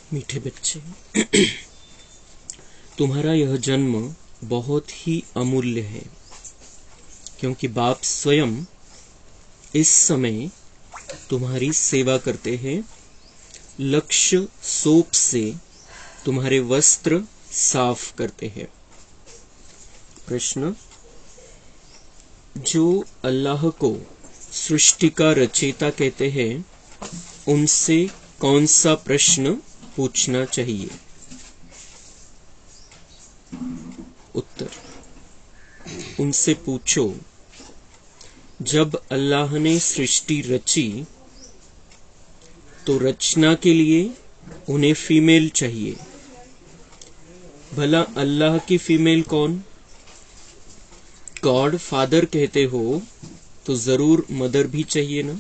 मीठे बच्चे, तुम्हारा यह जन्म बहुत ही अमूल्य है, क्योंकि बाप स्वयं इस समय तुम्हारी सेवा करते हैं। लक्ष्य सोप से तुम्हारे वस्त्र साफ करते हैं। प्रश्न, जो अल्लाह को सृष्टि का रचयिता कहते हैं, उनसे कौन सा प्रश्न पूछना चाहिए? उत्तर, उनसे पूछो, जब अल्लाह ने सृष्टि रची तो रचना के लिए उन्हें फीमेल चाहिए। भला अल्लाह की फीमेल कौन? गॉड फादर कहते हो तो जरूर मदर भी चाहिए ना।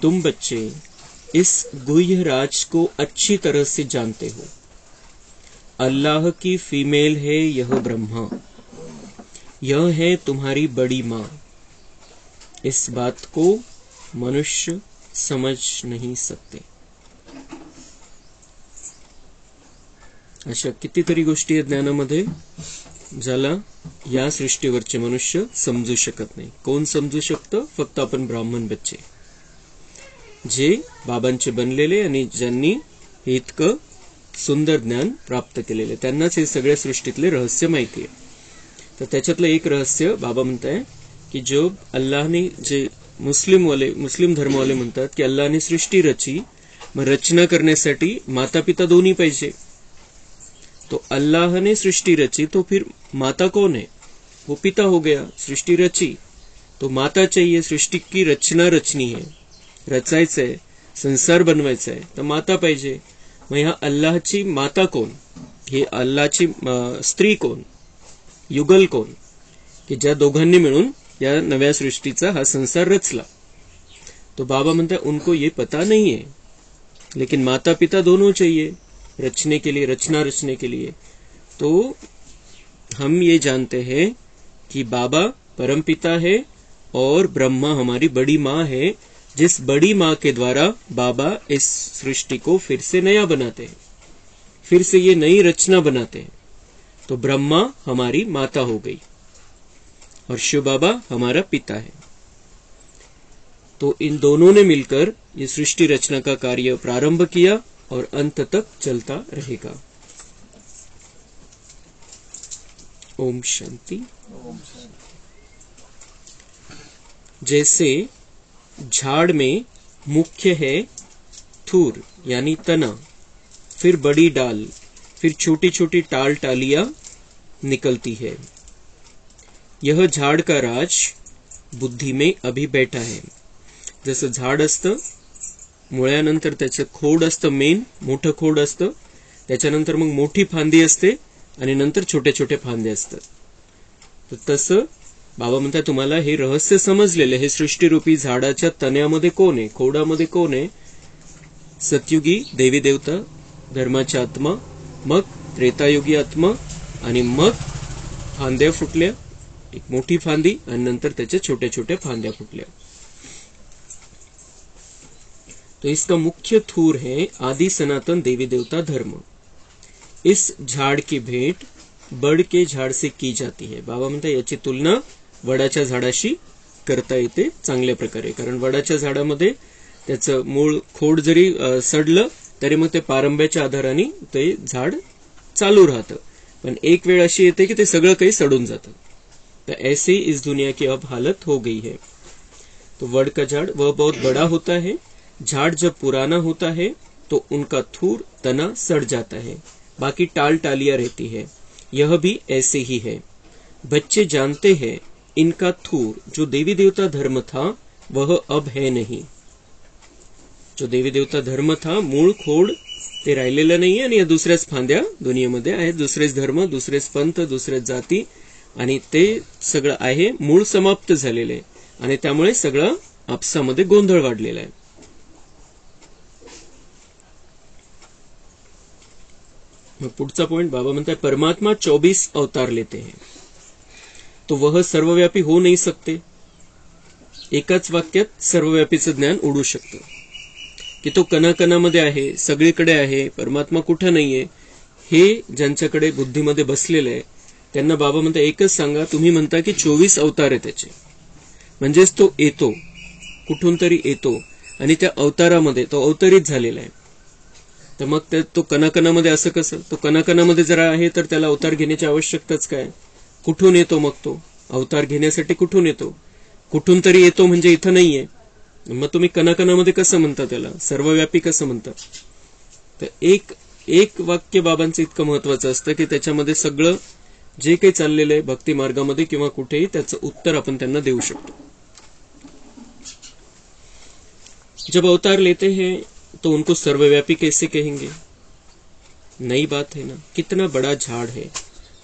तुम बच्चे इस गुह्य राज को अच्छी तरह से जानते हो। अल्लाह की फीमेल है यह ब्रह्मा, यह है तुम्हारी बड़ी माँ। इस बात को मनुष्य समझ नहीं सकते। अशा कितीतरी गोष्टी आहेत ज्ञानामध्ये ज्याला या सृष्टीवरचे मनुष्य समजू शकत नाही। कोण समजू शकतं? फक्त आपण ब्राह्मण बच्चे, जे बाबांचे बनलेले आणि ज्यांनी हे इतकं सुंदर ज्ञान प्राप्त केलेले, त्यांनाच हे सगळ्या सृष्टीतले रहस्य माहिती आहे। तर त्याच्यातलं एक रहस्य बाबा म्हणताय की जो अल्लाहने, जे मुस्लिम धर्मवाले म्हणतात की अल्लाहने सृष्टी रची, मग रचना करण्यासाठी माता पिता दोन्ही पाहिजे। तो अल्लाह ने सृष्टि रची तो फिर माता कौन है? वो पिता हो गया। सृष्टि रची तो माता चाहिए, सृष्टि की रचना रचनी है, रचायचं आहे, संसार बनवायचा आहे, तर माता पाहिजे। मग ह्या अल्लाहची माता कोण? हे अल्लाहची स्त्री कोण? युगल कोण? की ज्या दोघांनी मिळून या नव्या सृष्टीचा हा संसार रचला। तो बाबा म्हणता उनको ये पता नहीं है, लेकिन माता पिता दोनों चाहिए रचने के लिए, रचना रचने के लिए। तो हम ये जानते हैं कि बाबा परमपिता है और ब्रह्मा हमारी बड़ी माँ है, जिस बड़ी माँ के द्वारा बाबा इस सृष्टि को फिर से नया बनाते हैं, फिर से ये नई रचना बनाते हैं। तो ब्रह्मा हमारी माता हो गई और शिव बाबा हमारा पिता है। तो इन दोनों ने मिलकर ये सृष्टि रचना का कार्य प्रारंभ किया और अंत तक चलता रहेगा। ओम शांति। जैसे झाड़ में मुख्य है थूर यानी तना, फिर बड़ी डाल, फिर छोटी छोटी टाल टालियां निकलती है। यह झाड़ का राज बुद्धि में अभी बैठा है। जसं झाड असतं, मुळ्यानंतर त्याचं खोड असतं, मेन मोठं खोड असतं, त्याच्यानंतर मग मोठी फांदी असते आणि नंतर छोटे छोटे फांदे असतात। तर तसं बाबा म्हणतात तुम्हाला हे रहस्य समजलेलं, हे सृष्टीरूपी झाडाच्या तण्यामध्ये कोण आहे, खोडामध्ये कोण आहे? सतयुगी देवी देवता, धर्माची आत्मा, मग त्रेतायुगी आत्मा, आणि मग फांद्या फुटल्या, एक मोठी फांदी आणि नंतर त्याच्या छोट्या छोट्या फांद्या फुटल्या। तो इसका मुख्य थूर है आदि सनातन देवी देवता धर्म। इस झाड़ की भेंट बड़ के झाड़ से की जाती है। बाबा म्हणतात याची तुलना वडाच्या झाडाशी करता येते चांगल्या प्रकारे, कारण वडाच्या झाडामध्ये त्याचं मूळ खोड जरी सडलं तरी मग ते पारंब्याच्या आधाराने ते झाड चालू राहतं, पण एक वेळ अशी येते की ते सगळं काही सडून जातं। तो ऐसे ही इस दुनिया की अब हालत हो गई है। तो वड का झाड़ वह बहुत बड़ा होता है। झाड़ जब पुराना होता है तो उनका थूर तना सड़ जाता है, बाकी टाल टालियां रहती है। यह भी ऐसे ही है। बच्चे जानते हैं इनका थूर जो देवी देवता धर्म था वह अब है नहीं। जो देवी देवता धर्म था, मूळ खोड ते राहिलेलं नाहीये आणि या दुसऱ्याच फांद्या दुनियेमध्ये आहेत, दुसरेच धर्म, दुसरेच पंथ, दुसरेच जाती, आणि ते सगळं आहे मूळ समाप्त झालेलं आहे, आणि त्यामुळे सगळं आपसामध्ये गोंधळ वाढलेला आहे। पुढचा पॉइंट बाबा म्हणतात परमात्मा 24 अवतार लेते हैं तो वह सर्वव्यापी हो नहीं सकते। एकाच वाक्यात सर्वव्यापीचं ज्ञान उडू शकतं। की तो कणाकणामध्ये आहे, सगळीकडे आहे, परमात्मा कुठं नाहीये, हे ज्यांच्याकडे बुद्धीमध्ये बसलेलं आहे त्यांना बाबा म्हणता एकच सांगा, तुम्ही म्हणता की 24 अवतार आहे त्याचे, म्हणजेच तो येतो, कुठून तरी येतो आणि त्या अवतारामध्ये तो अवतरित झालेला आहे. तर मग तो कणाकणामध्ये असं कसं? तो कणाकणामध्ये जरा आहे तर त्याला अवतार घेण्याची आवश्यकताच काय? कुठून येतो मग तो अवतार घेण्यासाठी? कुठून येतो? कुठून तरी येतो म्हणजे इथं नाहीये. मग तुम्ही कणाकणामध्ये कसं म्हणता त्याला? सर्वव्यापी कसं म्हणता? तर एक वाक्य बाबांचं इतकं महत्वाचं असतं की त्याच्यामध्ये सगळं जे काही चाललेलं आहे भक्ती मार्गामध्ये किंवा कुठेही त्याचं उत्तर आपण त्यांना देऊ शकतो. जब अवतार लेते हैं तो उनको सर्वव्यापी कैसे कहेंगे? नई बात है ना. कितना बड़ा झाड़ है,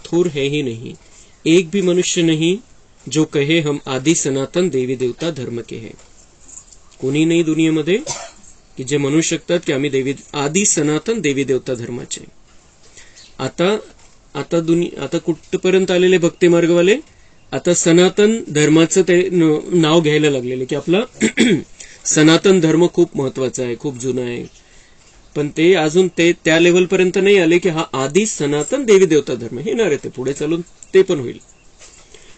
थूर है ही नहीं, एक भी मनुष्य नहीं जो कहे हम आदि सनातन देवी देवता धर्म के हैं. कोणी नाही दुनियेमध्ये की जे म्हणू शकतात की आम्ही आदि सनातन देवी देवता धर्माचे. आता कुठपर्यंत आलेले भक्ती मार्गवाले? आता सनातन धर्माचं ते नाव घ्यायला लागलेले की आपला सनातन धर्म खूप महत्वाचा आहे, खूप जुना आहे. पण ते अजून त्या लेवल पर्यंत नाही आले की हा आदि सनातन देवी देवता धर्म हे येणार आहे. ते पुढे चालून ते पण होईल.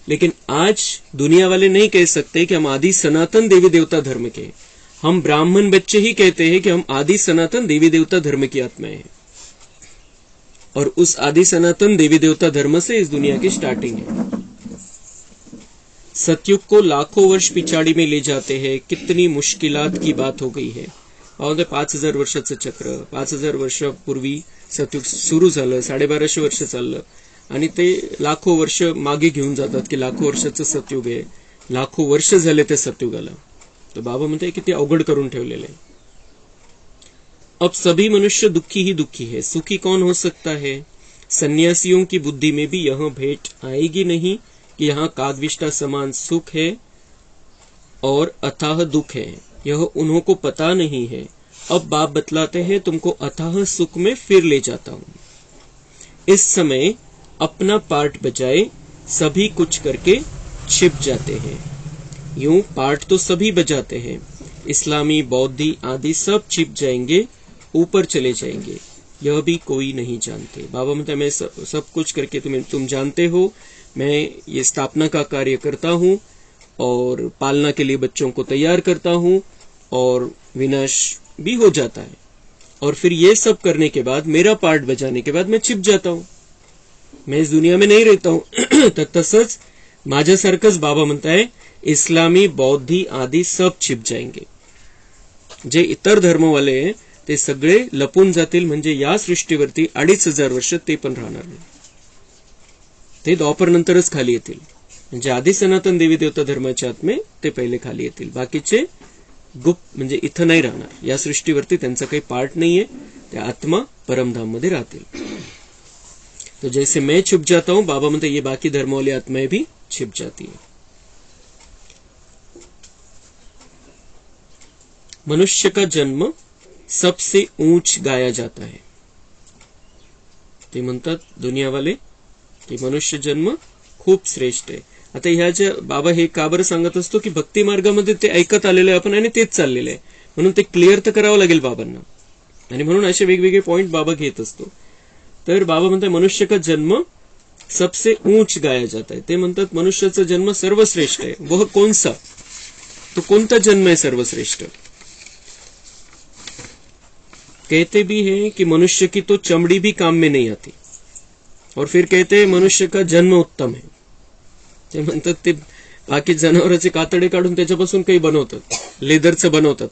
लेकिन आज दुनिया वाले नहीं कह सकते कि हम आदि सनातन देवी देवता धर्म के. हम ब्राह्मण बच्चे ही कहते हैं कि हम आदि सनातन देवी देवता धर्म की आत्माएं हैं. और उस आदि सनातन देवी देवता धर्म से इस दुनिया की स्टार्टिंग है. सतयुग को लाखों वर्ष पिछाड़ी में ले जाते हैं. कितनी मुश्किलात की बात हो गई है. और 5000 वर्षाचं चक्र, 5000 वर्षापूर्वी सतयुग सुरू झालं, 1250 वर्ष चाललं आणि ते लाखो वर्ष मागे घेऊन जातात की लाखो वर्षाचं सतयुग आहे, लाखो वर्ष झाले त्या सतयुगाला. तर बाबा म्हणते की ते अवघड करून ठेवलेलं आहे. अब सभी मनुष्य दुखी ही दुखी है, सुखी कौन हो सकता है? सन्यासियों की बुद्धि में भी यह भेंट आएगी नहीं कि यहाँ कागविष्टा समान सुख है और अथाह दुख है. यह उन्हों को पता नहीं है. अब बाप बतलाते हैं तुमको अथाह सुख में फिर ले जाता हूं. इस समय अपना पार्ट बजाए सभी कुछ करके छिप जाते हैं. यूं पार्ट तो सभी बजाते हैं, इस्लामी बौद्धी आदि सब छिप जाएंगे, ऊपर चले जाएंगे, यह भी कोई नहीं जानते. बाबा म्हणते मैं सब कुछ करके तुम जानते हो, मैं ये स्थापना का कार्य करता हूं और पालना के लिए बच्चों को तैयार करता हूं और विनाश भी हो जाता है. और फिर ये सब करने के बाद, मेरा पार्ट बजाने के बाद मैं छिप जाता हूं, मैं इस दुनिया में नहीं रहता हूं. तर तसंच माझ्यासारखंच बाबा म्हणताय इस्लामी बौद्धी आदि सब छिप जाएंगे. जे इतर धर्मवाले आहे ते सगळे लपून जातील. म्हणजे या सृष्टीवरती 2500 वर्ष ते पण राहणार नाही. ते द्वापर नंतरच खाली येतील. म्हणजे आदि सनातन देवी देवता धर्माचे आत्मे ते पहिले खाली येतील. बाकीचे गुप्त म्हणजे इथं नाही राहणार. या सृष्टीवरती त्यांचा काही पार्ट नाहीये. त्या आत्मा परमधाम मध्ये राहतील. तो जैसे मैं छुप जाता हूं, बाबा म्हणते ये बाकी धर्म वाली आत्माएं भी छिप जाती है. मनुष्य का जन्म सबसे ऊंच गाया जाता है. ते म्हणतात दुनियावाले की मनुष्य जन्म खूप श्रेष्ठ आहे. आता ह्या ज्या बाबा हे का बरं सांगत असतो की भक्ती मार्गामध्ये ते ऐकत आलेले आपण आणि तेच चाललेलं आहे, म्हणून ते क्लिअर तर करावं लागेल बाबांना. आणि म्हणून असे वेगवेगळे पॉइंट बाबा घेत असतो. तर बाबा म्हणतात मनुष्य का जन्म सबसे ऊंच गाया जाता है. ते म्हणतात मनुष्याचा जन्म सर्वश्रेष्ठ आहे. वह कौन सा? तो कोणता जन्म है सर्वश्रेष्ठ? कहते भी हैं कि मनुष्य की तो चमड़ी भी काम में नहीं आती, और फिर कहते हैं मनुष्य का जन्म उत्तम है. ते म्हणतात ते बाकी जनावरांचे कातडे काढून त्याच्यापासून काही बनवतात, लेदरचं बनवतात,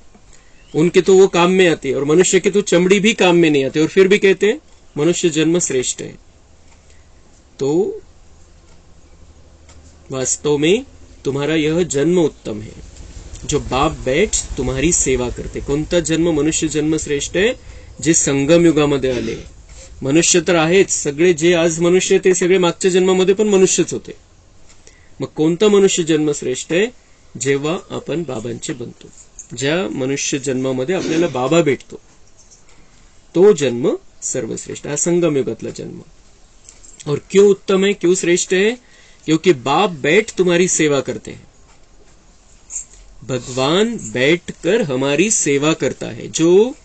उनके तो वो काम में आती है, और मनुष्य की तो चमड़ी भी काम में नहीं आती, और फिर भी कहते हैं मनुष्य जन्म श्रेष्ठ है. तो वास्तव में तुम्हारा यह जन्म उत्तम है. जो बाप बैठ तुम्हारी सेवा करते. कोणता जन्म मनुष्य जन्म श्रेष्ठ आहे? जे संगम युगामध्ये आले. मनुष्य तर आहेच, सगळे जे आज मनुष्य ते सगळे मागच्या जन्मामध्ये पण मनुष्यच होते. मग कोणता मनुष्य जन्म श्रेष्ठ आहे? जेव्हा आपण बाबांचे बनतो, ज्या मनुष्य जन्मामध्ये आपल्याला बाबा भेटतो, तो जन्म सर्वश्रेष्ठ. हा संगम युगातला जन्म. और क्यों उत्तम है, क्यों श्रेष्ठ है? क्योंकि बाप बैठ तुम्हारी सेवा करते हैं. भगवान बैठकर हमारी सेवा करता है। जो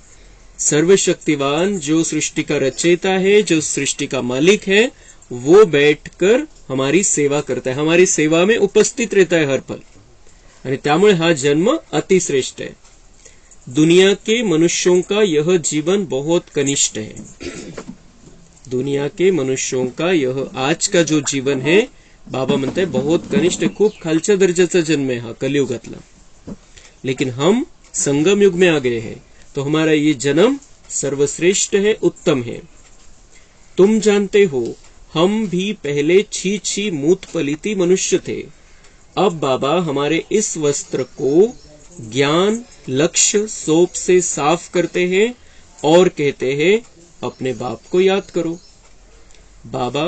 सर्वशक्तिवान, जो सृष्टि का रचयिता है, जो सृष्टि का मालिक है, वो बैठकर हमारी सेवा करता है, हमारी सेवा में उपस्थित रहता है हर पल। आणि त्यामुळे हा जन्म अतिश्रेष्ठ है। दुनिया के मनुष्यों का यह जीवन बहुत कनिष्ठ है। दुनिया के मनुष्यों का यह आज का जो जीवन है, बाबा म्हणताय बहुत कनिष्ठ है, खूप खालच्या दर्जाचा जन्म है हा कलियुगातला। लेकिन हम संगम युग में आ गए हैं, तो हमारा ये जन्म सर्वश्रेष्ठ है, उत्तम है। तुम जानते हो हम भी पहले छी छी मूत पलिती मनुष्य थे। अब बाबा हमारे इस वस्त्र को ज्ञान लक्ष्य सोप से साफ करते हैं और कहते हैं अपने बाप को याद करो। बाबा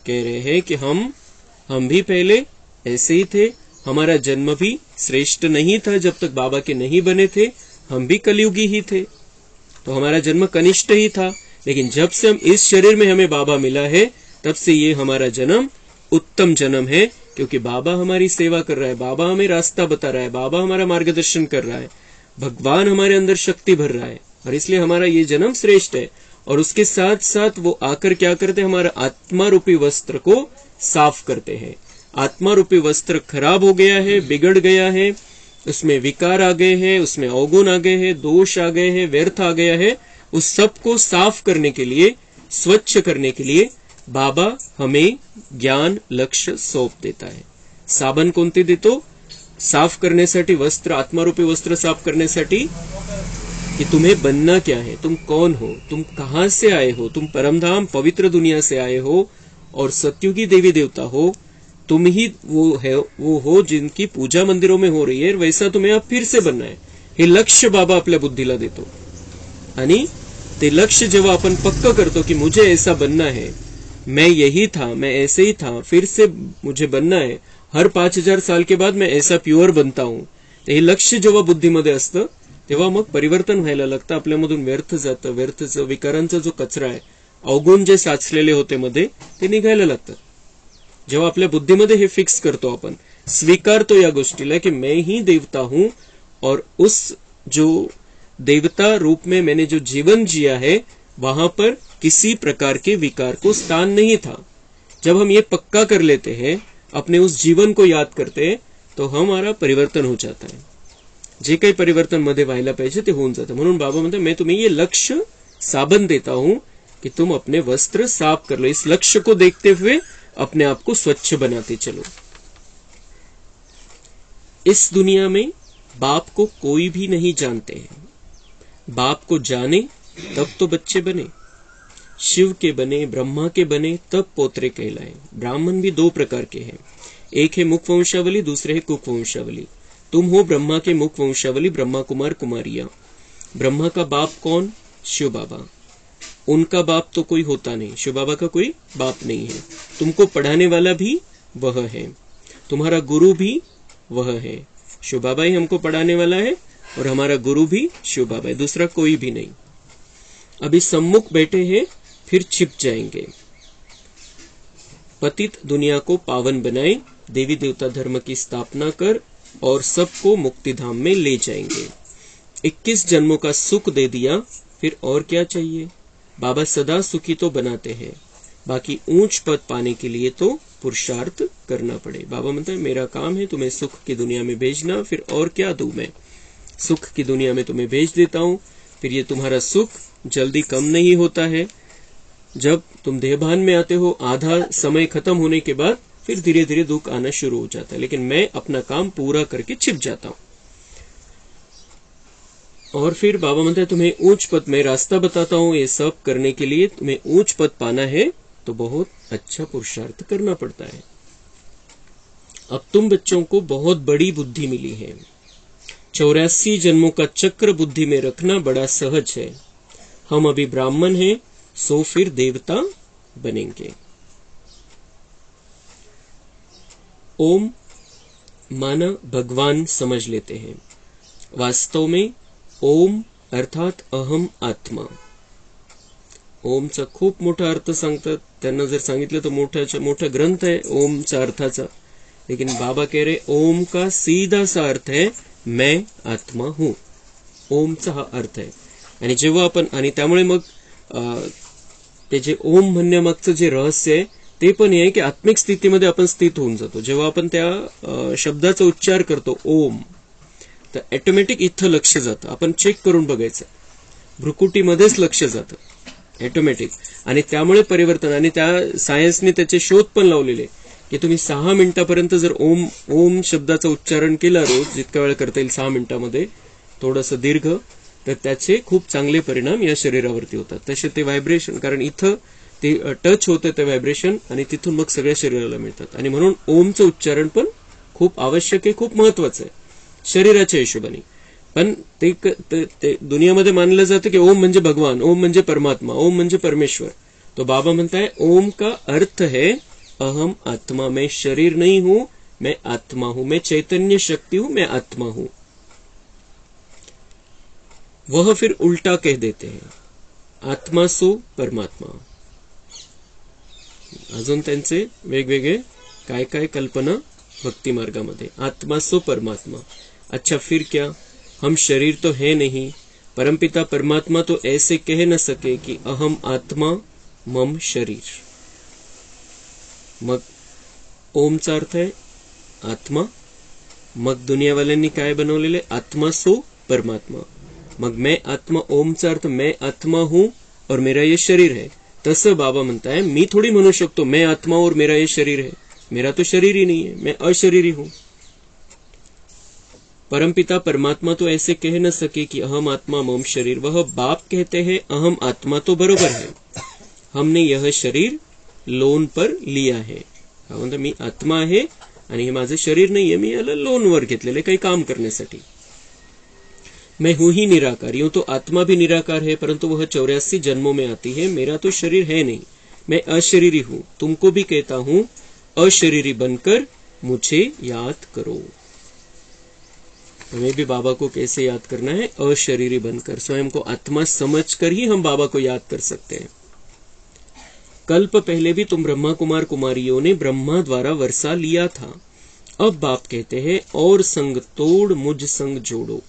कह रहे हैं कि हम भी पहले ऐसे ही थे, हमारा जन्म भी श्रेष्ठ नहीं था जब तक बाबा के नहीं बने थे, हम भी कलयुगी ही थे, तो हमारा जन्म कनिष्ठ ही था। लेकिन जब से हम इस शरीर में हमें बाबा मिला है, तब से ये हमारा जन्म उत्तम जन्म है, क्योंकि बाबा हमारी सेवा कर रहा है, बाबा हमें रास्ता बता रहा है, बाबा हमारा मार्गदर्शन कर रहा है, भगवान हमारे अंदर शक्ति भर रहा है, और इसलिए हमारा ये जन्म श्रेष्ठ है। और उसके साथ साथ वो आकर क्या करते हैं, हमारा आत्मा रूपी वस्त्र को साफ करते हैं। आत्मा रूपी वस्त्र खराब हो गया है, बिगड़ गया है, उसमें विकार आ गए हैं, उसमें अवगुण आ गए हैं, दोष आ गए हैं, व्यर्थ आ गया है, उस सब को साफ करने के लिए, स्वच्छ करने के लिए बाबा हमें ज्ञान लक्ष्य सौंप देता है। साबण कोणते देतो? साफ करण्यासाठी, वस्त्र आत्मारूपी वस्त्र साफ करण्यासाठी, कि तुम्हें बनना क्या है, तुम कौन हो, तुम कहां से आए हो, तुम परमधाम पवित्र दुनिया से आए हो और सत्युगी देवी देवता हो, तुम ही वो हो जिनकी पूजा मंदिरों में हो रही है, वैसा तुम्हें अब फिर से बनना है। हे लक्ष्य बाबा आपल्या बुद्धीला देतो, आणि ते लक्ष्य जेव्हा आपण पक्का करतो की मुझे ऐसा बनना है, मैं यही था, मैं ऐसे ही था, फिर से मुझे बनना है, हर 5000 साल के बाद मैं ऐसा प्युअर बनता हूं, हे लक्ष्य जेव्हा बुद्धीमध्ये असतं तेव्हा मग परिवर्तन व्हायला लागतं, आपल्यामधून व्यर्थ जातं, व्यर्थचं विकारांचा जो कचरा आहे, अवगुण जे साचलेले होते मध्ये, ते निघायला लागतात। जेव्हा आपल्या बुद्धीमध्ये हे फिक्स करतो, आपण स्वीकारतो या गोष्टीला कि मैं ही देवता हूं और उस जो देवता रूप में मैंने जो जीवन जिया है, वहां पर किसी प्रकार के विकार को स्थान नहीं था। जब हम ये पक्का कर लेते हैं, अपने उस जीवन को याद करते हैं, तो हमारा परिवर्तन हो जाता है। जे काही परिवर्तन मध्ये व्हायला पाहिजे ते होऊन जातं। म्हणून बाबा म्हणते मैं तुम्हें ये लक्ष्य साबन देता हूं कि तुम अपने वस्त्र साफ कर लो, इस लक्ष्य को देखते हुए अपने आप को स्वच्छ बनाते चलो। इस दुनिया में बाप को कोई भी नहीं जानते हैं, बाप को जाने तब तो बच्चे बने, शिव के बने, ब्रह्मा के बने, तब पोत्रे कहलाए। ब्राह्मण भी दो प्रकार के हैं, एक है मुख वंशावली, दूसरे है कुक वंशावली। तुम हो ब्रह्मा के मुख वंशावली, ब्रह्मा कुमार कुमारिया। ब्रह्मा का बाप कौन? शिव बाबा। उनका बाप तो कोई होता नहीं, शिव बाबा का कोई बाप नहीं है। तुमको पढ़ाने वाला भी वह है, तुम्हारा गुरु भी वह है। शिव बाबा ही हमको पढ़ाने वाला है और हमारा गुरु भी शिव बाबा है, दूसरा कोई भी नहीं। अभी सम्मुख बैठे हैं, फिर छिप जाएंगे। पतित दुनिया को पावन बनाए, देवी देवता धर्म की स्थापना कर और सबको मुक्ति धाम में ले जाएंगे। 21 जन्मों का सुख दे दिया, फिर और क्या चाहिए? बाबा सदा सुखी तो बनाते हैं, बाकी ऊंच पद पाने के लिए तो पुरुषार्थ करना पड़े। बाबा म्हणते हैं मेरा काम है तुम्हें सुख की दुनिया में भेजना, फिर और क्या दूं मैं? सुख की दुनिया में तुम्हें भेज देता हूं, फिर ये तुम्हारा सुख जल्दी कम नहीं होता है। जब तुम देहभान में आते हो, आधा समय खत्म होने के बाद फिर धीरे धीरे दुख आना शुरू हो जाता है, लेकिन मैं अपना काम पूरा करके छिप जाता हूं। और फिर बाबा म्हणते हैं तुम्हें ऊंच पद में रास्ता बताता हूं, ये सब करने के लिए तुम्हें ऊंच पद पाना है तो बहुत अच्छा पुरुषार्थ करना पड़ता है। अब तुम बच्चों को बहुत बड़ी बुद्धि मिली है, 84 जन्मों का चक्र बुद्धि में रखना बड़ा सहज है। हम अभी ब्राह्मण हैं, सो फिर देवता बनेंगे। ओम माना भगवान समझ लेते हैं, वास्तव में ओम अर्थात अहम आत्मा। ओमचा खूप मोठा अर्थ सांगतात, त्यांना जर सांगितलं तर मोठा ग्रंथ आहे ओमचा अर्थाचा, लेकिन बाबा कह रहे ओम का सीधा सा अर्थ है मैं आत्मा हूं. ओमचा हा अर्थ आहे. आणि जेव्हा आपण आणि त्यामुळे मग ते जे ओम म्हणण्यामागचं जे रहस्य आहे ते पण आहे की आत्मिक स्थितीमध्ये आपण स्थित होऊन जातो. जेव्हा आपण त्या शब्दाचा उच्चार करतो ओम, तर ऑटोमॅटिक इथं लक्ष जातं. आपण चेक करून बघायचं, भ्रुकुटीमध्येच लक्ष जातं ऑटोमॅटिक. आणि त्यामुळे परिवर्तन, आणि त्या सायन्सने त्याचे शोध पण लावलेले की तुम्ही 6 मिनिटापर्यंत जर ओम ओम शब्दाचं उच्चारण केला रोज, जितका वेळ करता येईल 6 मिनिटामध्ये, थोडंसं दीर्घ, तर त्याचे खूप चांगले परिणाम या शरीरावरती होतात. तसे ते व्हायब्रेशन, कारण इथं ते टच होतं ते व्हायब्रेशन आणि तिथून मग सगळ्या शरीराला मिळतात. आणि म्हणून ओमचं उच्चारण पण खूप आवश्यक आहे, खूप महत्वाचं आहे शरीराच्या हिशोबाने. पण ते दुनियामध्ये मानलं जातं की ओम म्हणजे भगवान, ओम म्हणजे परमात्मा, ओम म्हणजे परमेश्वर. तो बाबा म्हणताय ओम का अर्थ है अहम आत्मा, मैं शरीर नहीं हूं, मैं आत्मा हूं, मैं चैतन्य शक्ति हूं, मैं आत्मा हूं. वह फिर उल्टा कह देते हैं, आत्मा सो परमात्मा. अजून त्यांचे वेगवेगळे काय काय कल्पना भक्ति मार्गामध्ये. आत्मा सो परमात्मा. अच्छा फिर क्या, हम शरीर तो है नहीं, परमपिता परमात्मा तो ऐसे कह न सके कि अहम आत्मा मम शरीर. मग ओमचा अर्थ आहे आत्मा, मग दुनियावाल्यांनी काय बनवलेले, आत्मा सो परमात्मा. मग मैं आत्मा, ओमचा अर्थ मैं आत्मा हूं और मेरा ये शरीर है. तसं बाबा म्हणताय मी थोडी म्हणू शकतो मैं आत्मा और मेरा ये शरीर है, मेरा तो शरीर ही नहीं है, मैं अशरीरी हूं. परमपिता परमात्मा तो ऐसे कह न सके कि अहम आत्मा मम शरीर. वह बाप कहते हैं अहम आत्मा तो बरोबर है, हमने यह शरीर लोन पर लिया है. हा म्हणतो मी आत्मा आहे आणि हे माझं शरीर नाहीये, मी याला लोनवर घेतलेले काही काम करण्यासाठी. मैं हूं ही निराकार, यूं तो आत्मा भी निराकार है, परंतु वह 84 जन्मों में आती है. मेरा तो शरीर है नहीं, मैं अशरीरी हूं. तुमको भी कहता हूं अशरीरी बनकर मुझे याद करो. हमें भी बाबा को कैसे याद करना है, अशरीरी बनकर. स्वयं को आत्मा समझकर ही हम बाबा को याद कर सकते हैं. कल्प पहले भी तुम ब्रह्मा कुमार कुमारियों ने ब्रह्मा द्वारा वर्षा लिया था. अब बाप कहते हैं और संग तोड़ मुझ संग जोड़ो.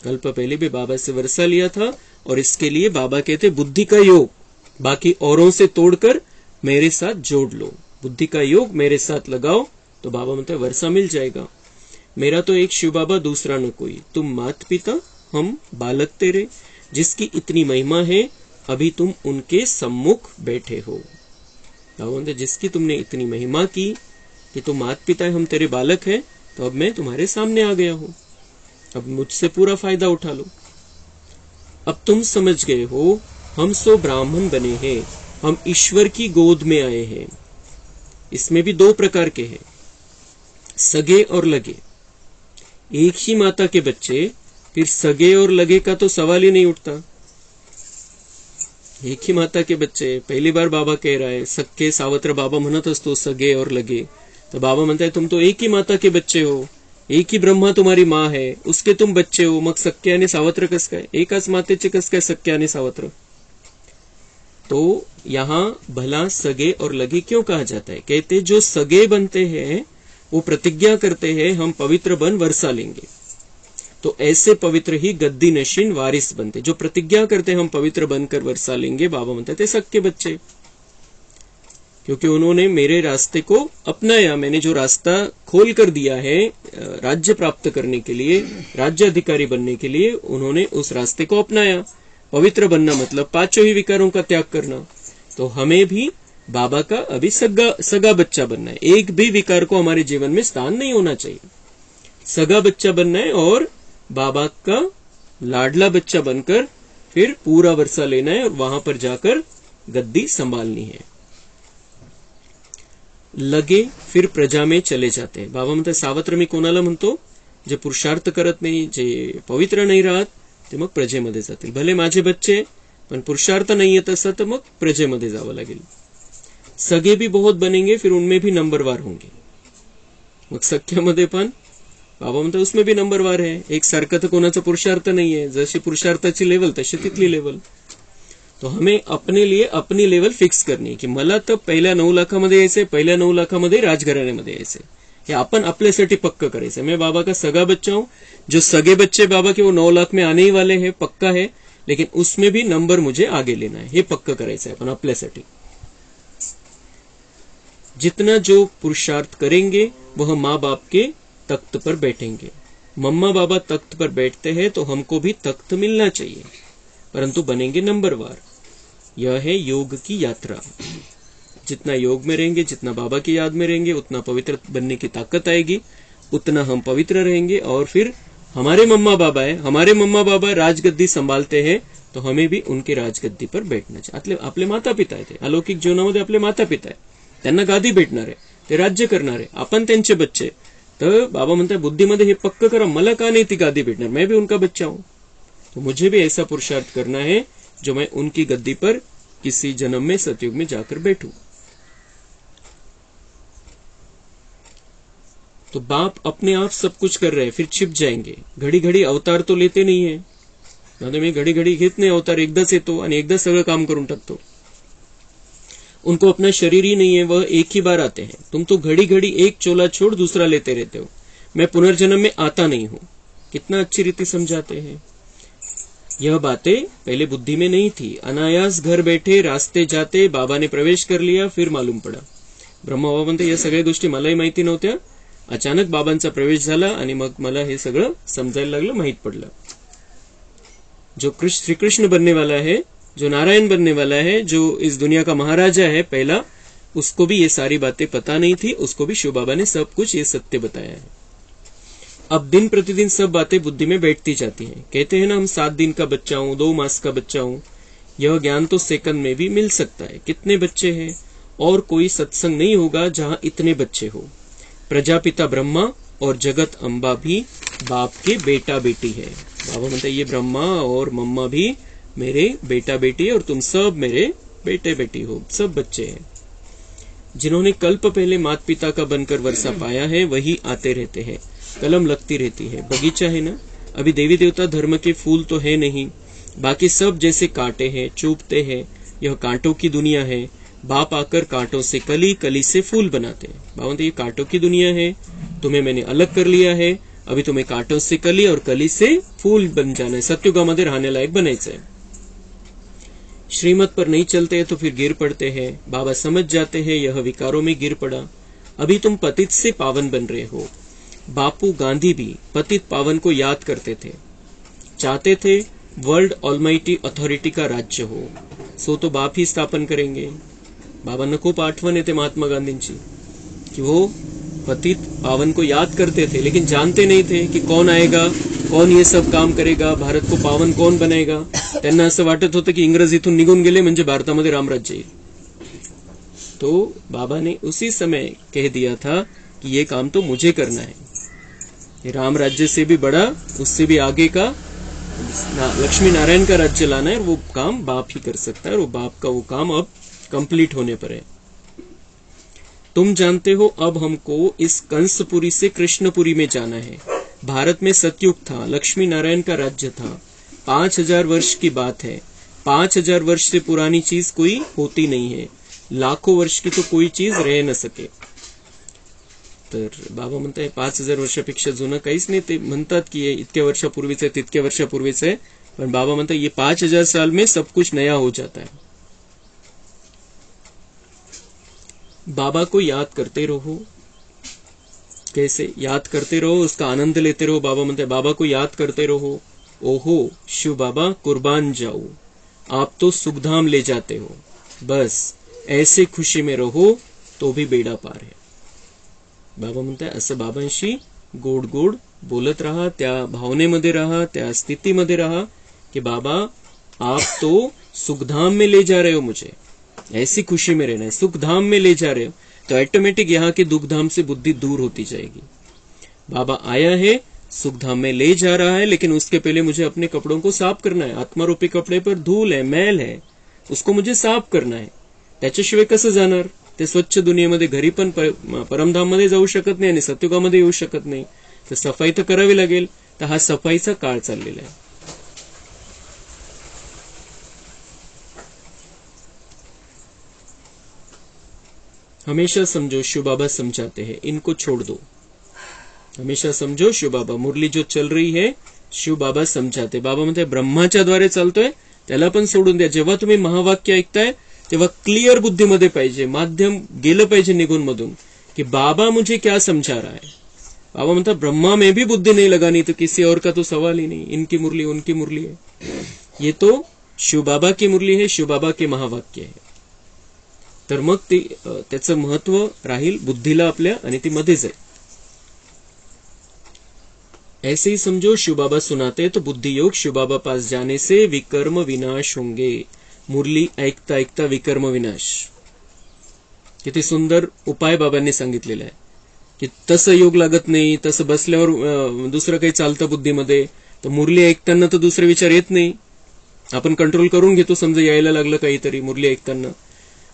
कल्प पहले भी बाबा से वर्षा लिया था और इसके लिए बाबा कहते बुद्धि का योग बाकी औरों से तोड़कर मेरे साथ जोड़ लो. बुद्धि का योग मेरे साथ लगाओ तो बाबा म्हणते वर्षा मिल जाएगा. मेरा तो एक शिव बाबा दूसरा न कोई, तुम मात पिता हम बालक तेरे, जिसकी इतनी महिमा है अभी तुम उनके सम्मुख बैठे हो. बाबा म्हणते जिसकी तुमने इतनी महिमा की कि तुम मात पिता है, हम तेरे बालक है, तो अब मैं तुम्हारे सामने आ गया हूं, अब मुझसे पूरा फायदा उठा लो. अब तुम समझ गए हो हम सो ब्राह्मण बने हैं, हम ईश्वर की गोद में आए हैं. इसमें भी 2 प्रकार के हैं, सगे और लगे. एक ही माता के बच्चे, फिर सगे और लगे का तो सवाल ही नहीं उठता. एक ही माता के बच्चे, पहली बार बाबा कह रहा है सक्के सावत्र. बाबा म्हणत असतो सगे और लगे, तो बाबा म्हणता है तुम तो एक ही माता के बच्चे हो, एक ही ब्रह्मा तुम्हारी माँ है, उसके तुम बच्चे हो. मग सख्य आणि सावत्र कस काय, एकाच मातेचे कस काय सख्य आणि सावत्र. तो यहाँ भला सगे और लगे क्यों कहा जाता है, कहते जो सगे बनते हैं वो प्रतिज्ञा करते हैं हम पवित्र बन वर्षा लेंगे, तो ऐसे पवित्र ही गद्दी नशीन वारिस बनते. जो प्रतिज्ञा करते हैं हम पवित्र बनकर वर्षा लेंगे, बाबा म्हणते थे सख्य बच्चे, क्योंकि उन्होंने मेरे रास्ते को अपनाया. मैंने जो रास्ता खोल कर दिया है राज्य प्राप्त करने के लिए, राज्य अधिकारी बनने के लिए, उन्होंने उस रास्ते को अपनाया. पवित्र बनना मतलब 5 ही विकारों का त्याग करना. तो हमें भी बाबा का अभी सगा बच्चा बनना है. एक भी विकार को हमारे जीवन में स्थान नहीं होना चाहिए. सगा बच्चा बनना है और बाबा का लाडला बच्चा बनकर फिर पूरा वर्षा लेना है और वहां पर जाकर गद्दी संभालनी है. लगे फिर प्रजा में चले जाते हैं. बाबा म्हणतात सावत्र मी कोणाला म्हणतो, जे पुरुषार्थ करत नाही, जे पवित्र नाही राहत, ते मग प्रजेमध्ये जातील. भले माझे बच्चे पण पुरुषार्थ नाहीये तसं, तर मग प्रजेमध्ये जावं लागेल. सगे भी बहुत बनेंगे, फिर उनमें भी नंबरवार होंगे. मग सख्यामध्ये पण बाबा म्हणतात उसमें भी नंबरवार है. एक सारखं तर कोणाचा पुरुषार्थ नाहीये, जशी पुरुषार्थाची लेवल तशी तिथली लेवल. तो हमें अपने लिए अपनी लेवल फिक्स करनी है की मला तर पहिल्या 9 लाखामध्ये यायचंय, पहिल्या 9 लाखामध्ये राजघराण्यामध्ये यायचंय. हे आपण आपल्यासाठी पक्का करायचं. मैं बाबा का सगा बच्चा हूं. जो सगे बच्चे बाबा के वो 9 लाख में आने ही वाले हैं, पक्का है, लेकिन उसमें भी नंबर मुझे आगे लेना है. हे पक्का करायचं आहे आपण आपल्यासाठी. जितना जो पुरुषार्थ करेंगे वह माँ बाप के तख्त पर बैठेंगे. मम्मा बाबा तख्त पर बैठते हैं तो हमको भी तख्त मिलना चाहिए, परंतु बनेंगे नंबरवार. यह है योग की यात्रा. जितना योग में रहेंगे, जितना बाबा की याद में रहेंगे, उतना पवित्र बनने की ताकत आएगी, उतना हम पवित्र रहेंगे. और फिर हमारे मम्मा बाबा है, हमारे मम्मा बाबा राजगद्दी संभालते हैं, तो हमें भी उनकी राजगद्दी पर बैठना चाहिए. आपले माता पिता आहे, ते अलौकिक जीवनामध्ये आपले माता पिता आहे, त्यांना गादी भेटणार आहे, ते राज्य करणार आहे, आपण त्यांचे बच्चे. तर बाबा म्हणतात बुद्धीमध्ये हे पक्क करा, मला का नहीं ती गादी भेटणार, मैं भी उनका बच्चा हूं. तो मुझे भी ऐसा पुरुषार्थ करना है जो मैं उनकी गद्दी पर किसी जन्म में सतयुग में जाकर बैठूं. तो बाप अपने आप सब कुछ कर रहे हैं, फिर छिप जाएंगे. घडी घडी अवतार तो लेते नाही है. म्हणजे मी घडी घडी घेत नाही अवतार, एकदाच येतो आणि एकदाच सगळं काम करून टाकतो. उनको अपना शरीर ही नहीं है, वह एक ही बार आते हैं. तुम तो घड़ी घड़ी एक चोला छोड़ दूसरा लेते रहते हो. मैं पुनर्जन्म में आता नहीं हूं. कितना अच्छी रीति समझाते हैं. यह बातें पहले बुद्धि में नहीं थी. अनायास घर बैठे रास्ते जाते बाबा ने प्रवेश कर लिया, फिर मालूम पड़ा. ब्रह्मबाबा म्हणते या सगळ्या गोष्टी मलाही माहिती नव्हत्या, अचानक बाबांचा प्रवेश झाला आणि मग मला हे सगळं समजायला लागलं, माहित पडलं. जो श्रीकृष्ण बनने वाला है, जो नारायण बनने वाला है, जो इस दुनिया का महाराजा है पहला, उसको भी ये सारी बातें पता नहीं थी. उसको भी शिव बाबा ने सब कुछ ये सत्य बताया है. अब दिन प्रतिदिन सब बातें बुद्धि में बैठती जाती हैं. कहते हैं ना हम 7 दिन का बच्चा हूं, 2 मास का बच्चा हूं. यह ज्ञान तो सेकंड में भी मिल सकता है. कितने बच्चे हैं, और कोई सत्संग नहीं होगा जहां इतने बच्चे हो. प्रजापिता ब्रह्मा और जगत अम्बा भी बाप के बेटा बेटी है. बाबा म्हणते ये ब्रह्मा और मम्मा भी मेरे बेटा बेटी है, और तुम सब मेरे बेटे बेटी हो, सब बच्चे हैं. जिन्होंने कल्प पहले माता पिता का बनकर वर्षा पाया है वही आते रहते हैं. कलम लगती रहती है. बगीचा है ना, अभी देवी देवता धर्म के फूल तो है नहीं, बाकी सब जैसे कांटे हैं, चुभते हैं. यह कांटों की दुनिया है. बाप आकर कांटों से कली, कली से फूल बनाते हैं. बाबा ये कांटों की दुनिया है, तुम्हें मैंने अलग कर लिया है. अभी तुम्हें कांटों से कली और कली से फूल बन जाना है, सत्युगामध्ये राहने लायक बनायचं है. श्रीमत पर नहीं चलते तो फिर गिर पड़ते हैं. बाबा समझ जाते हैं यह विकारों में गिर पड़ा. अभी तुम पतित से पावन बन रहे हो. बापू गांधी भी पतित पावन को याद करते थे, चाहते थे वर्ल्ड ऑलमाइटी अथॉरिटी का राज्य हो. सो तो बाप ही स्थापन करेंगे. बाबांना खूप आठवण येते महात्मा गांधींची कि वो पतित पावन को याद करते थे, लेकिन जानते नहीं थे कि कौन आएगा, कौन ये सब काम करेगा, भारत को पावन कौन बनेगा. त्यांना असं वाटत होतं की इंग्रज इथून निघून गेले म्हणजे भारतामध्ये रामराज्य येईल. तो बाबा ने उसी समय कह दिया था कि ये काम तो मुझे करना है. ये राम राज्य से भी बड़ा, उससे भी आगे का लक्ष्मी नारायण का राज्य लाना है. वो काम बाप ही कर सकता है, और वो बाप का वो काम अब कंप्लीट होने पर है. तुम जानते हो अब हमको इस कंसपुरी से कृष्णपुरी में जाना है. भारत में सतयुग था, लक्ष्मी नारायण का राज्य था. 5000 वर्ष की बात है. 5000 वर्ष से पुरानी चीज कोई होती नहीं है. लाखों वर्ष की तो कोई चीज रह न सके. तर बाबा म्हणताय 5000 वर्षापेक्षा जुनं काहीच नाही. ते म्हणतात की इतक्या वर्षापूर्वीच आहे, तितक्या वर्षापूर्वीच आहे, पण बाबा म्हणतात ये 5000 साल में सब कुछ नया हो जाता है. बाबा को याद करते रहो. कैसे याद करते रहो, उसका आनंद लेते रहो. बाबा म्हणते बाबा को याद करते रहो. ओहो शिव बाबा कुर्बान जाओ, आप तो सुखधाम ले जाते हो. बस ऐसे खुशी में रहो तो भी बेडा पार है. बाबा म्हणताय असं बाबांशी गोड गोड बोलत राहा, त्या भावनेमध्ये राहा, त्या स्थितीमध्ये राहा कि बाबा आप तो सुखधाम में ले जा रहे हो, मुझे ऐसी खुशी में रहना है, सुखधाम में ले जा रहे हो. तो ऑटोमेटिक यहाँ के दुखधाम से बुद्धि दूर होती जाएगी. बाबा आया है, सुखधाम में ले जा रहा है, लेकिन उसके पहले मुझे अपने कपड़ों को साफ करना है. आत्मारूपी कपडे पर धूल है, मैल है, उसको मुझे साफ करना है. त्याच्याशिवाय कसं जाणार. ते स्वच्छ दुनियेमध्ये घरी पण परमधाम मध्ये जाऊ शकत नाही आणि सत्युगामध्ये येऊ शकत नाही. तर सफाई तर करावी लागेल. तर हा सफाईचा काळ चाललेला आहे. हमेशा समझो शिव बाबा समझाते हैं, इनको छोड़ दो. हमेशा समझो शिव बाबा, मुरली जो चल रही है शिव बाबा समजाते. बाबा म्हणते ब्रह्माच्या द्वारे चालतोय त्याला पण सोडून द्या. जेव्हा तुम्ही महावाक्य ऐकताय तेव्हा क्लिअर बुद्धीमध्ये पाहिजे, माध्यम गेलं पाहिजे निघून मधून कि बाबा मुझे क्या समझा रहा है. बाबा म्हणतात ब्रह्मा में भी बुद्धि नहीं लगानी तो किसी और का तो सवाल ही नहीं. इनकी मुरली उनकी मुरली है, ये तो शिव बाबा की मुरली है, शिव बाबा के महावाक्य है. तर मग त्याचं महत्व राहील बुद्धीला आपल्या आणि ती मध्येच आहे. ऐसे ही समझो शिव बाबा सुनाते तो बुद्धि योग शिव बाबा पास जाने से विकर्म विनाश होंगे. मुरली ऐकता ऐकता विकर्म विनाश. किती सुंदर उपाय बाबांनी सांगितलेला आहे की तसं योग लागत नाही, तसं बसल्यावर दुसरं काही चालतं बुद्धीमध्ये, तर मुरली ऐकताना तर दुसरे विचार येत नाही. आपण कंट्रोल करून घेतो, समजा यायला लागलं काहीतरी मुरली ऐकताना,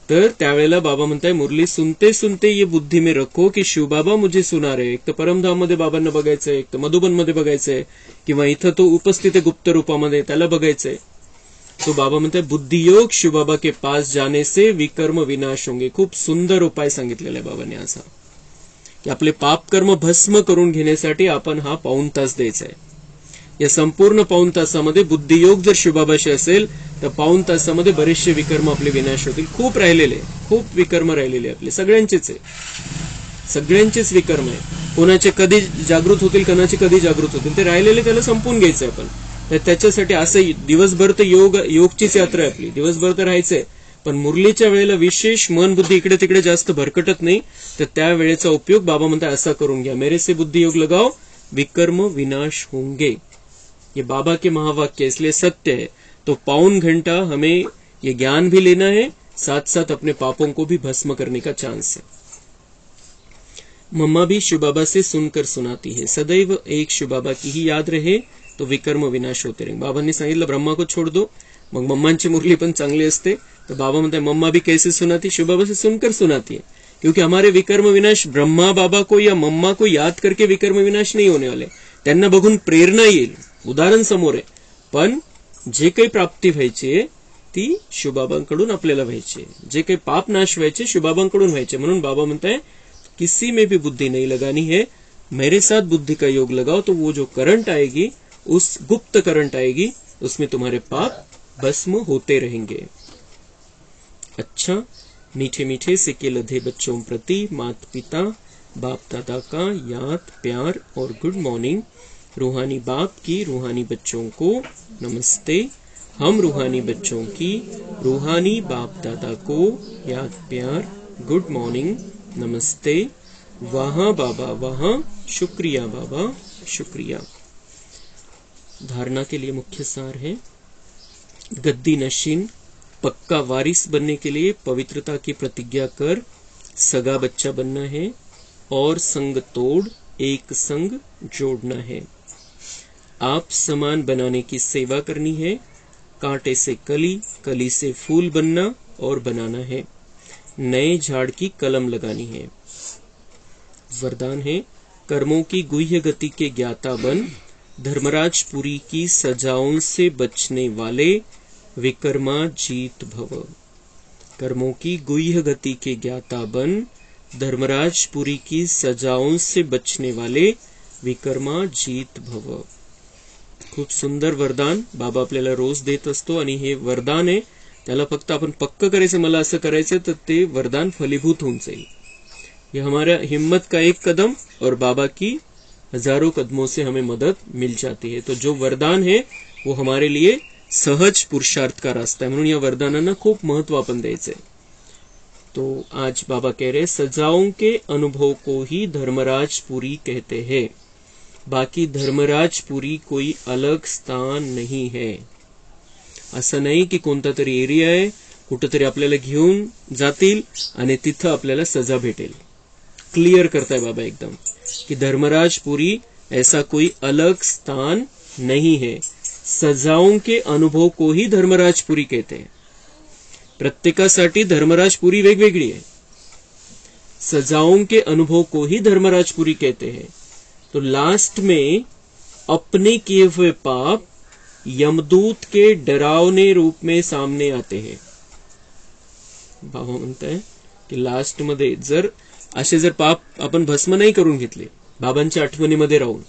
तर त्यावेळेला बाबा म्हणताय मुरली सुनते सुनते ये बुद्धि में रखो की शिव बाबा मुझे सुना रहे. एक तर परमधाम मध्ये बाबांना बघायचंय, एक तर मधुबन मध्ये बघायचंय, किंवा इथं तो उपस्थित आहे गुप्त रूपामध्ये त्याला बघायचंय. तो बाबा म्हणताय बुद्धियोग शिव बाबा के पास जाने से विकर्म विनाश होंगे. खूप सुंदर उपाय सांगितलेला आहे बाबांनी असा की आपले पाप कर्म भस्म करून घेण्यासाठी आपण हा पाऊण तास द्यायचा आहे. या संपूर्ण पाऊण तासामध्ये बुद्धियोग जर शिवबाबाशी असेल तर पाऊण तासामध्ये बरेचसे विकर्म आपले विनाश होतील. खूप राहिलेले, खूप विकर्म राहिलेले आपले सगळ्यांचेच आहे, सगळ्यांचेच विकर्म आहे. कोणाचे कधी जागृत होतील, कोणाचे कधी जागृत होतील, ते राहिलेले त्याला संपून घ्यायचं आपण. तर त्याच्यासाठी असं दिवसभर तर योगचीच यात्रा आहे आपली, दिवसभर तर राहायचंय. पण मुरलीच्या वेळेला विशेष मन बुद्धी इकडे तिकडे जास्त भरकटत नाही, तर त्या वेळेचा उपयोग बाबा म्हणतात असा करून घ्या. मेरे से बुद्धि योग लगाओ विकर्म विनाश होंगे. ये बाबा के महावाक्य इसलिए सत्य है. तो पौन घंटा हमें ये ज्ञान भी लेना है, साथ साथ अपने पापों को भी भस्म करने का चांस है. मम्मा भी शिव बाबा से सुनकर सुनाती है, सदैव एक शिव बाबा की ही याद रहे तो विकर्म विनाश होते रहेंगे. बाबांनी सांगितलं ब्रह्मा को छोड़ दो, मग मम्मांची मुरली पण चांगली असते. तो बाबा म्हणते मम्मा भी कैसे सुनाती, शिव बाबा से सुनकर सुनाती है. क्योंकि हमारे विकर्म विनाश ब्रह्मा बाबा को या मम्मा को याद करके विकर्म विनाश नहीं होने वाले. त्यांना बघून प्रेरणा येईल, उदाहरण समोर आहे, पण जे काही प्राप्ती व्हायची ती शिवबाबांकडून आपल्याला व्हायची. जे काही पाप नाश व्हायचे शिवबाबांकडून व्हायचे. म्हणून बाबा म्हणताय किसी में भी बुद्धि नहीं लगानी है, मेरे साथ बुद्धि का योग लगाओ तो वो जो करंट आएगी, उस गुप्त करंट आएगी, उसमें तुम्हारे पाप भस्म होते रहेंगे. अच्छा, मीठे मीठे सिक्के लधे बच्चों प्रति माता पिता बाप दादा का याद प्यार और गुड मॉर्निंग. रूहानी बाप की रूहानी बच्चों को नमस्ते. हम रूहानी बच्चों की रूहानी बाप दादा को याद प्यार गुड मॉर्निंग नमस्ते. वहां बाबा वहां, शुक्रिया बाबा शुक्रिया. धारणा के लिए मुख्य सार है गद्दी नशीन पक्का वारिस बनने के लिए पवित्रता की प्रतिज्ञा कर सगा बच्चा बनना है और संग तोड़ एक संग जोड़ना है. आप समान बनाने की सेवा करनी है, कांटे से कली, कली से फूल बनना और बनाना है, नए झाड़ की कलम लगानी है. वरदान है कर्मों की गुह्य गति के ज्ञाता बन, धर्मराजपुरी की सजाओं से बचने वाले विकर्मा जीत भव. कर्मों की गुह्य गति के ज्ञाता बन, धर्मराजपुरी की सजाओं से बचने वाले विकर्मा जीत भव. खूप सुंदर वरदान बाबा आपल्याला रोज देत असतो. आणि हे वरदान आहे, त्याला फक्त आपण पक्क करायचं, मला असं करायचं, तर ते वरदान फलीभूत होऊन जाईल. ये हमारा हिम्मत का एक कदम और बाबा की हजारों कदमों से हमें मदद मिल जाती है. तो जो वरदान है वो हमारे लिए सहज पुरुषार्थ का रास्ता है. म्हणून या वरदानांना खूप महत्व आपण द्यायचंय. तो आज बाबा कह रहे सजाओं के अनुभव को ही धर्मराजपुरी कहते हैं, बाकी धर्मराजपुरी कोई अलग स्थान नहीं है. असं नाही की कोणता तरी एरिया आहे, कुठेतरी आपल्याला घेऊन जातील आणि तिथं आपल्याला सजा भेटेल. क्लियर करताय बाबा एकदम कि धर्मराजपुरी ऐसा कोई अलग स्थान नहीं है. सजाओं के अनुभव को ही धर्मराजपुरी कहते हैं. प्रत्येकासाठी धर्मराजपुरी वेगवेगळी आहे. सजाओं के अनुभव को ही धर्मराजपुरी कहते हैं. तो लास्ट में अपने किए हुए पाप यमदूत के डरावने रूप में सामने आते हैं. बाबा म्हणताय की लास्ट मध्ये जर पाप आपण भस्म नाही करून घेतले, बाबांच्या आठवणीमध्ये राहून.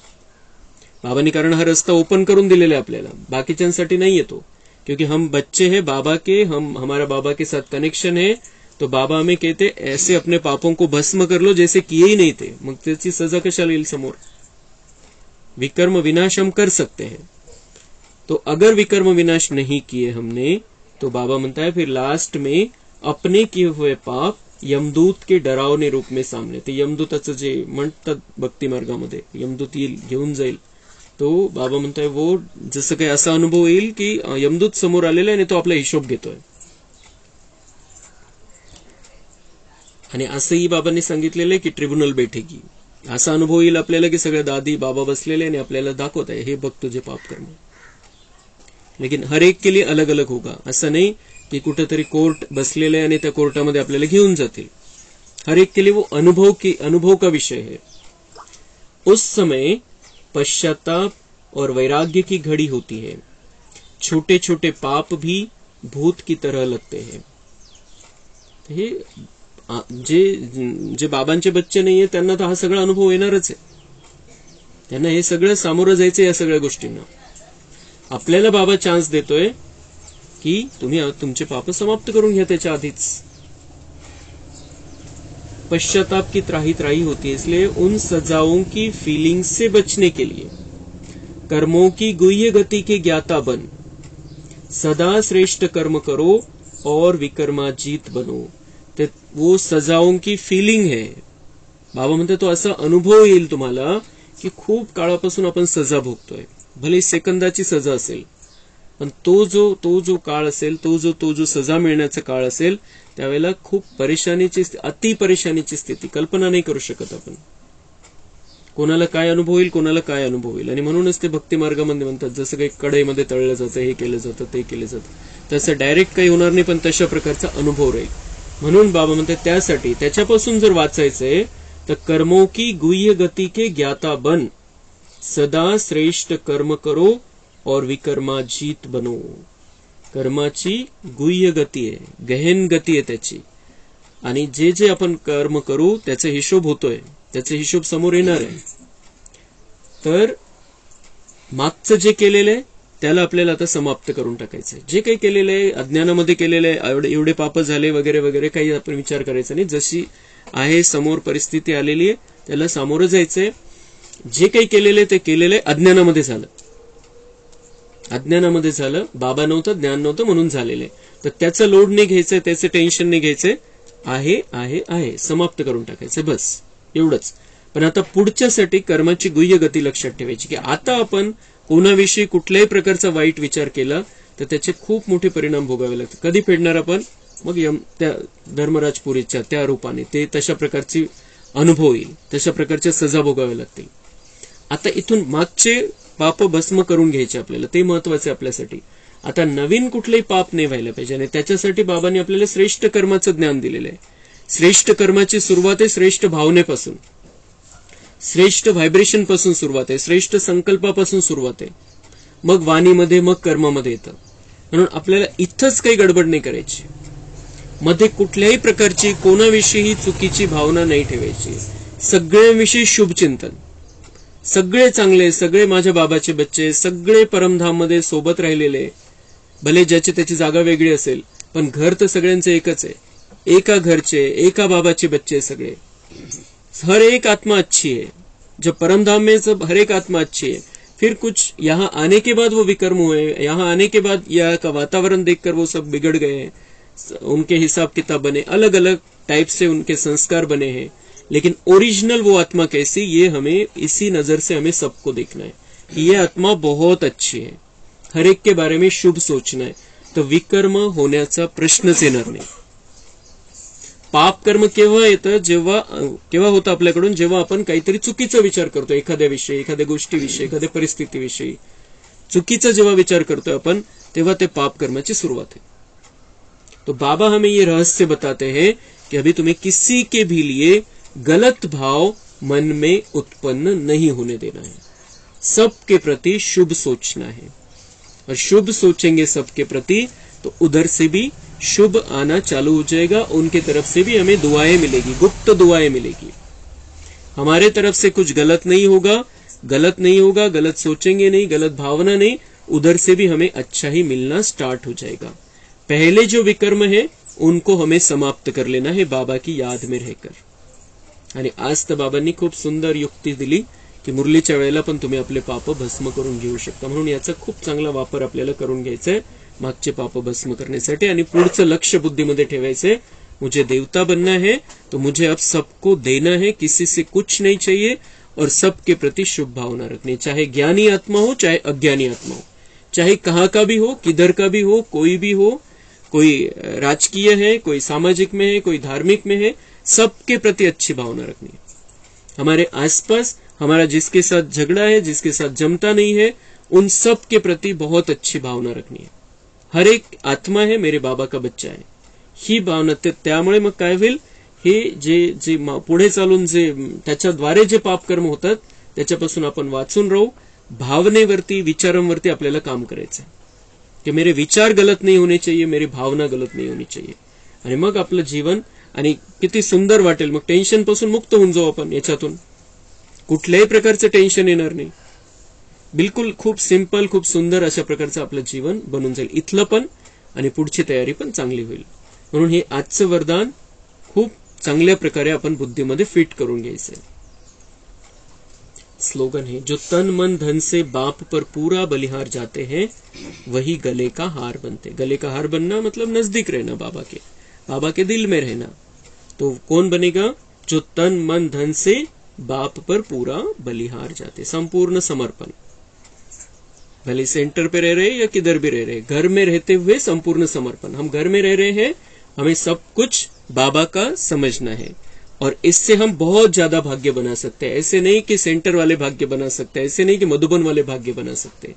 बाबांनी कारण हा रस्ता ओपन करून दिलेला आहे आपल्याला, बाकीच्यांसाठी नाही येतो. क्योंकि हम बच्चे हैं बाबा के, हमारा बाबा के साथ कनेक्शन है. तो बाबा हमें कहते ऐसे अपने पापों को भस्म कर लो जैसे किए ही नहीं थे. मग त्याची सजा कशाला येईल समोर. विकर्म विनाश हम कर सकते हैं. तो अगर विकर्म विनाश नहीं किए हमने, तो बाबा म्हणता है फिर लास्ट में अपने किए हुए पाप यमदूत के डरावने रूप में सामने. ते यमदूताचं जे म्हणतात भक्ती मार्गामध्ये, यमदूत येईल घेऊन जाईल, तो बाबा म्हणताय वो जसं काही असा अनुभव येईल की यमदूत समोर आलेला आहे आणि तो आपला हिशोब घेतोय. आणि असंही बाबांनी सांगितलेलं आहे की ट्रिब्युनल बैठेगी. असा अनुभव येईल आपल्याला की सगळे दादी बाबा बसलेले आणि आपल्याला दाखवत आहे हे बघ तुझे पाप कर्म. लेकिन हर एक के लिए अलग अलग होगा. असं नाही की कुठेतरी कोर्ट बसलेले आहे आणि त्या कोर्टामध्ये आपल्याला घेऊन जातील. हर एक के लिए वो अनुभव का विषय है. उस समय पश्चाताप और वैराग्य की घड़ी होती है. छोटे छोटे पाप भी भूत की तरह लगते हैं. हे जे बाबांचे बच्चे नाहीये त्यांना तर हा सगळा अनुभव येणारच आहे. त्यांना हे सगळं सामोरं जायचं या सगळ्या गोष्टींना. आपल्याला बाबा चान्स देतोय की तुम्ही तुमचे पाप समाप्त करून घ्या त्याच्या आधीच. पश्चाताप की त्राही त्राही होती है. इसलिए उन सजाओं की फीलिंग से बचने के लिए कर्मों की गुह्य गति के ज्ञाता बन. सदा श्रेष्ठ कर्म करो और विकर्माजीत बनो. ते वो सजाओं की फीलिंग है. बाबा म्हणते तो असा अनुभव येईल तुम्हाला की खूप काळापासून आपण सजा भोगतोय. भले सेकंदाची सजा असेल, पण तो जो काळ असेल, तो जो सजा मिळण्याचा काळ असेल, त्यावेळेला खूप परेशानीची, अति परेशानीची स्थिती कल्पना नाही करू शकत आपण. कोणाला काय अनुभव होईल, कोणाला काय अनुभव होईल. आणि म्हणूनच ते भक्ती मार्गामध्ये म्हणतात जसं काही कढईमध्ये तळलं जातं, हे केलं जातं, ते केलं जातं, तसं डायरेक्ट काही होणार नाही, पण तशा प्रकारचा अनुभव राहील. म्हणून बाबा म्हणतात त्यासाठी त्याच्यापासून जर वाचायचंय तर कर्मों की गुह्य गति के ज्ञाता बन. सदा श्रेष्ठ कर्म करो और विकर्माजीत बनो. कर्माची गुह्य गती आहे, गहन गती आहे त्याची. आणि जे आपण कर्म करू त्याचा हिशोब होतोय, त्याचा हिशोब समोर येणार आहे. तर मागचं जे केलेलं आहे त्याला आपल्याला आता समाप्त करून टाकायचंय. जे काही केलेलं आहे अज्ञानामध्ये केलेलं आहे, एवढे पाप झाले वगैरे वगैरे काही आपण विचार करायचा नाही. जशी आहे समोर परिस्थिती आलेली आहे त्याला सामोरं जायचंय. जे काही केलेलं आहे ते केलेलं आहे अज्ञानामध्ये झालं, अज्ञानामध्ये झालं, बाबा नव्हतं, ज्ञान नव्हतं म्हणून झालेलं आहे. तर त्याचं लोड नाही घ्यायचंय, त्याचं टेन्शन नाही घ्यायचंय. आहे आहे आहे समाप्त करून टाकायचं, बस एवढंच. पण आता पुढच्यासाठी कर्माची गुह्य गती लक्षात ठेवायची की आता आपण कोणाविषयी कुठल्याही प्रकारचा वाईट विचार केला तर त्याचे खूप मोठे परिणाम भोगावे लागतात. कधी फेडणार आपण, मग त्या धर्मराजपुरीच्या त्या रूपाने ते तशा प्रकारची अनुभव येईल, तशा प्रकारच्या सजा भोगाव्या लागतील. आता इथून मागचे पाप भस्म करून घ्यायचे आपल्याला, ते महत्वाचे आपल्यासाठी. आता नवीन कुठलेही पाप नाही व्हायला पाहिजे आणि त्याच्यासाठी बाबांनी आपल्याला श्रेष्ठ कर्माचं ज्ञान दिलेलं आहे. श्रेष्ठ कर्माची सुरुवात आहे श्रेष्ठ भावनेपासून, श्रेष्ठ व्हायब्रेशन पासून सुरुवात आहे, श्रेष्ठ संकल्पापासून सुरुवात आहे. मग वाणीमध्ये मग कर्मामध्ये येतं. म्हणून आपल्याला इथंच काही गडबड नाही करायची. मध्ये कुठल्याही प्रकारची कोणाविषयी चुकीची भावना नाही ठेवायची. सगळ्यांविषयी शुभचिंतन, सगळे चांगले, सगळे माझ्या बाबाचे बच्चे, सगळे परमधाम मध्ये सोबत राहिलेले. भले ज्याची त्याची जागा वेगळी असेल पण घर तर सगळ्यांचं एकच आहे. एका घरचे, एका बाबाचे बच्चे सगळे. हर एक आत्मा अच्छी है. जब परमधाम में सब हर एक आत्मा अच्छी है. फिर कुछ यहाँ आने के बाद वो विकर्म हुए, यहाँ आने के बाद यहाँ का वातावरण देखकर वो सब बिगड़ गए, उनके हिसाब किताब बने, अलग अलग टाइप से उनके संस्कार बने हैं. लेकिन ओरिजिनल वो आत्मा कैसी, ये हमें इसी नजर से हमें सबको देखना है कि ये आत्मा बहुत अच्छी है. हर एक के बारे में शुभ सोचना है. तो विकर्म होण्याचा प्रश्नच येणार नाही. पाप कर्म केव्हा येतं, केव्हा होतं आपल्याकडून, जेव्हा आपण काहीतरी चुकीचा विचार करतो एखाद्याविषयी, एखाद्या गोष्टीविषयी, एखाद्या परिस्थितीविषयी चुकीचा जेव्हा विचार करतोय आपण, तेव्हा ते पाप कर्माची सुरुवात है. तो बाबा हमें ये रहस्य बताते हैं कि अभी तुम्हें किसी के भी लिए गलत भाव मन में उत्पन्न नहीं होने देना है. सबके प्रति शुभ सोचना है. और शुभ सोचेंगे सबके प्रति तो उधर से भी शुभ आना चालू हो जाएगा. उनके तरफ से भी हमें दुआएं मिलेगी, गुप्त दुआएं मिलेगी. हमारे तरफ से कुछ गलत नहीं होगा, गलत सोचेंगे नहीं, गलत भावना नहीं, उधर से भी हमें अच्छा ही मिलना स्टार्ट हो जाएगा। पहले जो विकर्म है उनको हमें समाप्त कर लेना है बाबा की याद में रहकर। आणि आज तर बाबांनी खूप सुंदर युक्ती दिली की मुरलीच्या वेळेला पण तुम्ही आपले पाप भस्म करून घेऊ शकता, म्हणून याचा खूप चांगला वापर आपल्याला करून घ्यायचा आहे मागचे पाप भस्म करण्यासाठी। आणि पुढचं लक्ष बुद्धीमध्ये ठेवायचंय, मुझे देवता बनना है तो मुझे अब सबको देना है, किसी से कुछ नहीं चाहिए और सबके प्रति शुभ भावना रखनी, चाहे ज्ञानी आत्मा हो चाहे अज्ञानी आत्मा हो, चाहे कहाँ का भी हो, किधर का भी हो, कोई भी हो, कोई राजकीय है, कोई सामाजिक में है, कोई धार्मिक में है, सबके प्रति अच्छी भावना रखनी है। हमारे आसपास हमारा जिसके साथ झगड़ा है, जिसके साथ जमता नहीं है, उन सब के प्रति बहुत अच्छी भावना रखनी है। हर एक आत्मा है मेरे बाबा का बच्चा आहे ही भावना, त्यामुळे मग काय होईल, हे जे पुढे चालून जे त्याच्याद्वारे जे पापकर्म होतात त्याच्यापासून आपण वाचून राहू। भावनेवरती, विचारांवरती आपल्याला काम करायचं कि मेरे विचार गलत नहीं होने चाहिए, मेरी भावना गलत नहीं होनी चाहिए, आणि मग आपलं जीवन आणि किती सुंदर वाटेल। मग टेन्शन पासून मुक्त होऊन जाऊ आपण, याच्यातून कुठल्याही प्रकारचं टेन्शन येणार नाही, बिलकुल खूप सिंपल, खूप सुंदर अशा प्रकारचं आपलं जीवन बनून जाईल। इथलं पण आणि पुढची तयारी पण चांगली होईल। म्हणून हे आजचं वरदान खूप चांगल्या प्रकारे आपण बुद्धीमध्ये फिट करून घ्यायचंय। स्लोगन है, जो तन मन धन से बाप पर पूरा बलिहार जाते हैं वही गले का हार बनते। गले का हार बनना मतलब नजदीक रहना बाबा के दिल में रहना। तो कौन बनेगा, जो तन मन धन से बाप पर पूरा बलिहार जाते, संपूर्ण समर्पण। भले सेंटर पे रह रहे या किधर भी रह रहे, घर में रहते हुए संपूर्ण समर्पण। हम घर में रह रहे हैं, हमें सब कुछ बाबा का समझना है और इससे हम बहुत ज्यादा भाग्य बना सकते हैं। ऐसे नहीं कि सेंटर वाले भाग्य बना सकते, ऐसे नहीं कि मधुबन वाले भाग्य बना सकते।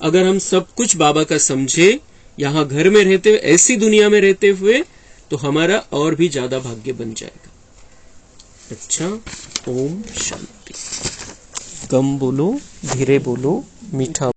अगर हम सब कुछ बाबा का समझे, यहाँ घर में रहते हुए, ऐसी दुनिया में रहते हुए, तो हमारा और भी ज्यादा भाग्य बन जाएगा। अच्छा, ओम शांति। कम बोलो, धीरे बोलो, मीठा